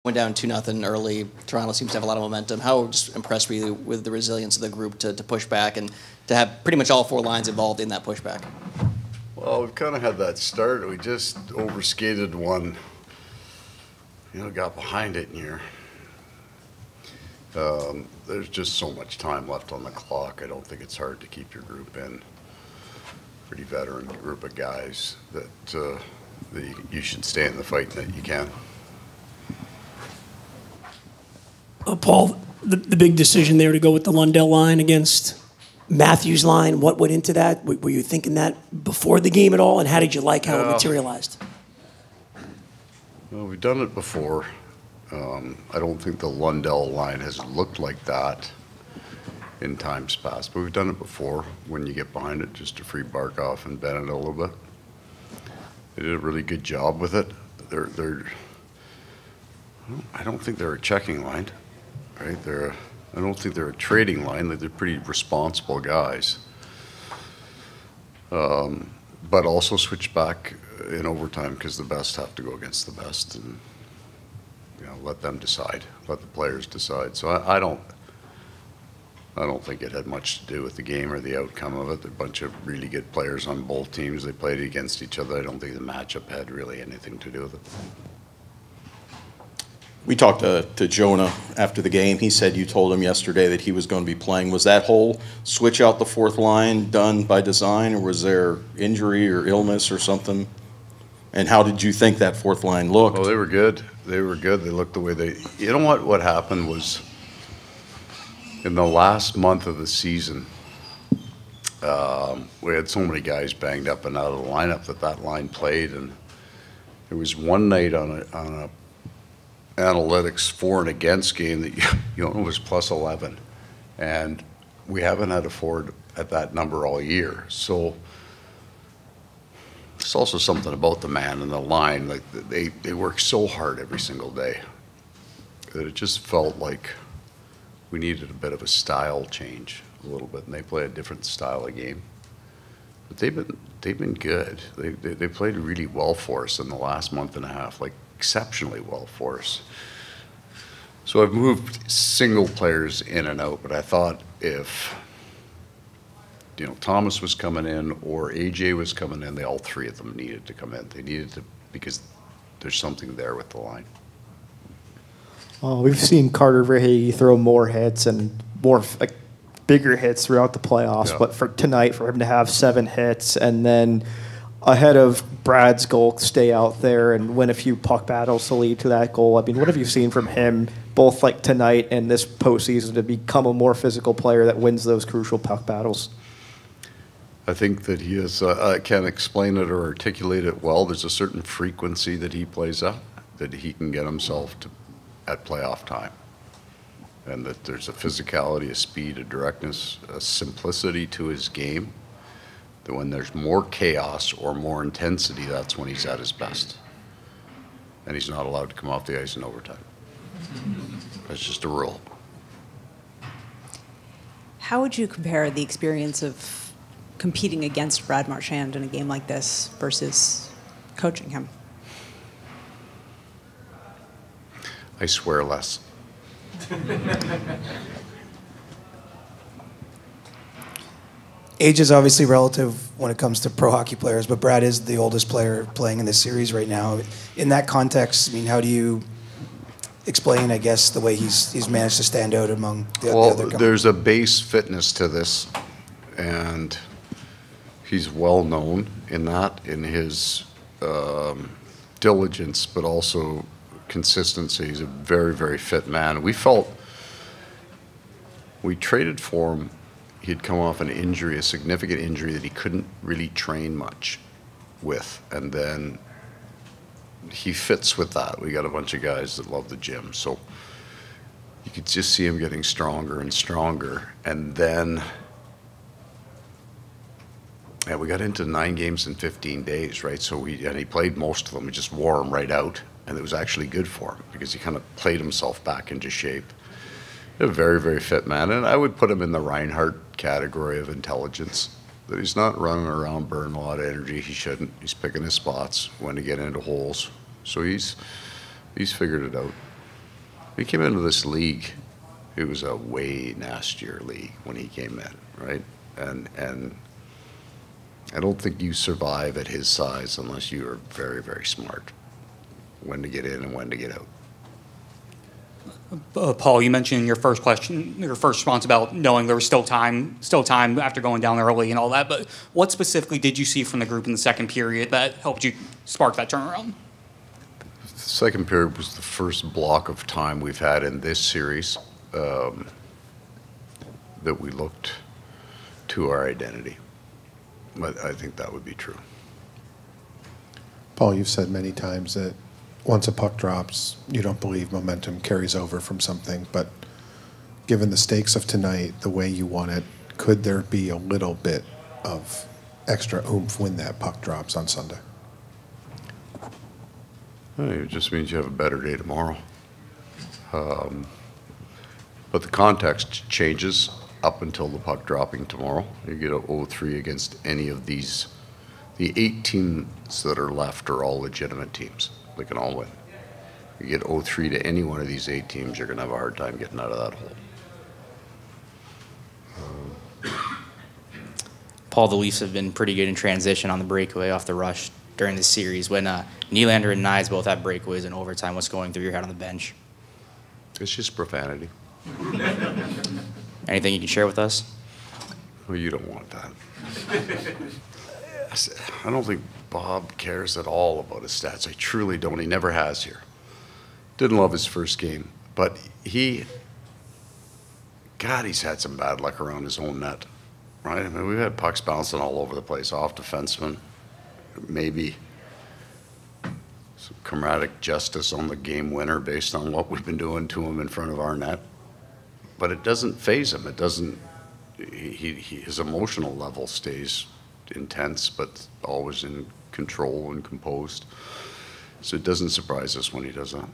Went down 2-0 early. Toronto seems to have a lot of momentum. How just impressed were you with the resilience of the group to push back and to have pretty much all four lines involved in that pushback? Well, we've kind of had that start. We just overskated one, got behind it, and there's just so much time left on the clock. I don't think it's hard to keep your group in. Pretty veteran group of guys that you should stay in the fight that you can. Paul, the big decision there to go with the Lundell line against Matthews' line, what went into that? Were you thinking that before the game at all, and how did you like how it materialized? Well, we've done it before. I don't think the Lundell line has looked like that in times past, but we've done it before when you get behind it, just to free Barkov and bend it a little bit. They did a really good job with it. I don't think they're a checking line, right? I don't think they're a trading line. They're pretty responsible guys. But also switch back in overtime because the best have to go against the best, and let them decide, let the players decide. So I don't think it had much to do with the game or the outcome of it. They're a bunch of really good players on both teams. They played against each other. I don't think the matchup had really anything to do with it. We talked to Jonah after the game. He said you told him yesterday that he was going to be playing. Was that whole switch out the fourth line done by design, or was there injury or illness or something? And how did you think that fourth line looked? Oh, they were good. They were good. They looked the way they... You know what happened was in the last month of the season, we had so many guys banged up and out of the lineup that line played, and there was one night on a analytics for and against game that it was +11, and we haven't had a forward at that number all year. So it's also something about the man and the line. Like they work so hard every single day that it just felt like we needed a bit of a style change a little bit, and they play a different style of game. But they've been good. They played really well for us in the last month and a half, like exceptionally well for us. So I've moved single players in and out, but I thought if Thomas was coming in or AJ was coming in, all three of them needed to come in. They needed to, because there's something there with the line. We've seen Carter Verhaeghe throw more hits and more bigger hits throughout the playoffs, but for tonight, for him to have 7 hits and then ahead of Brad's goal, stay out there and win a few puck battles to lead to that goal. I mean, what have you seen from him, both tonight and this postseason, to become a more physical player that wins those crucial puck battles? I think that he is, I can't explain it or articulate it well. There's a certain frequency that he plays at that he can get himself to at playoff time. And that there's a physicality, a speed, a directness, a simplicity to his game, that when there's more chaos or more intensity, that's when he's at his best. And he's not allowed to come off the ice in overtime. That's just a rule. How would you compare the experience of competing against Brad Marchand in a game like this versus coaching him? I swear less. Age is obviously relative when it comes to pro hockey players, but Brad is the oldest player playing in this series right now. In that context, I mean, how do you explain, I guess, the way he's managed to stand out among the other guys? There's a base fitness to this, and he's well known in that, in his diligence, but also consistency. He's a very, very fit man. We traded for him. He'd come off an injury, a significant injury that he couldn't really train much with, and then he fits with that. We got a bunch of guys that love the gym, so you could just see him getting stronger and stronger. And then we got into 9 games in 15 days, right? So he played most of them. We just wore him right out, and it was actually good for him because he kind of played himself back into shape. A very, very fit man, and I would put him in the Reinhardt category of intelligence. That he's not running around burning a lot of energy. He shouldn't. He's picking his spots when to get into holes. So he's figured it out. He came into this league. It was a way nastier league when he came in, right? And I don't think you survive at his size unless you are very, very smart when to get in and when to get out. Paul, you mentioned in your first question, your first response about knowing there was still time after going down early and all that. But what specifically did you see from the group in the second period that helped you spark that turnaround? The second period was the first block of time we've had in this series that we looked to our identity. But I think that would be true. Paul, you've said many times that once a puck drops, you don't believe momentum carries over from something, but given the stakes of tonight, the way you won it, could there be a little bit of extra oomph when that puck drops on Sunday? It just means you have a better day tomorrow. But the context changes up until the puck dropping tomorrow. You get a 0-3 against any of these. The 8 teams that are left are all legitimate teams. They can all win. You get 0-3 to any one of these 8 teams, you're going to have a hard time getting out of that hole. Paul, the Leafs have been pretty good in transition on the breakaway off the rush during this series. When Nylander and Knies both have breakaways in overtime, what's going through your head on the bench? It's just profanity. Anything you can share with us? Well, you don't want that. I don't think Bob cares at all about his stats. I truly don't. He never has here. Didn't love his first game, but he's had some bad luck around his own net, right? I mean, we've had pucks bouncing all over the place, off defensemen, maybe some chromatic justice on the game winner based on what we've been doing to him in front of our net. But it doesn't faze him. It doesn't, his emotional level stays intense, but always in control and composed. So it doesn't surprise us when he does that.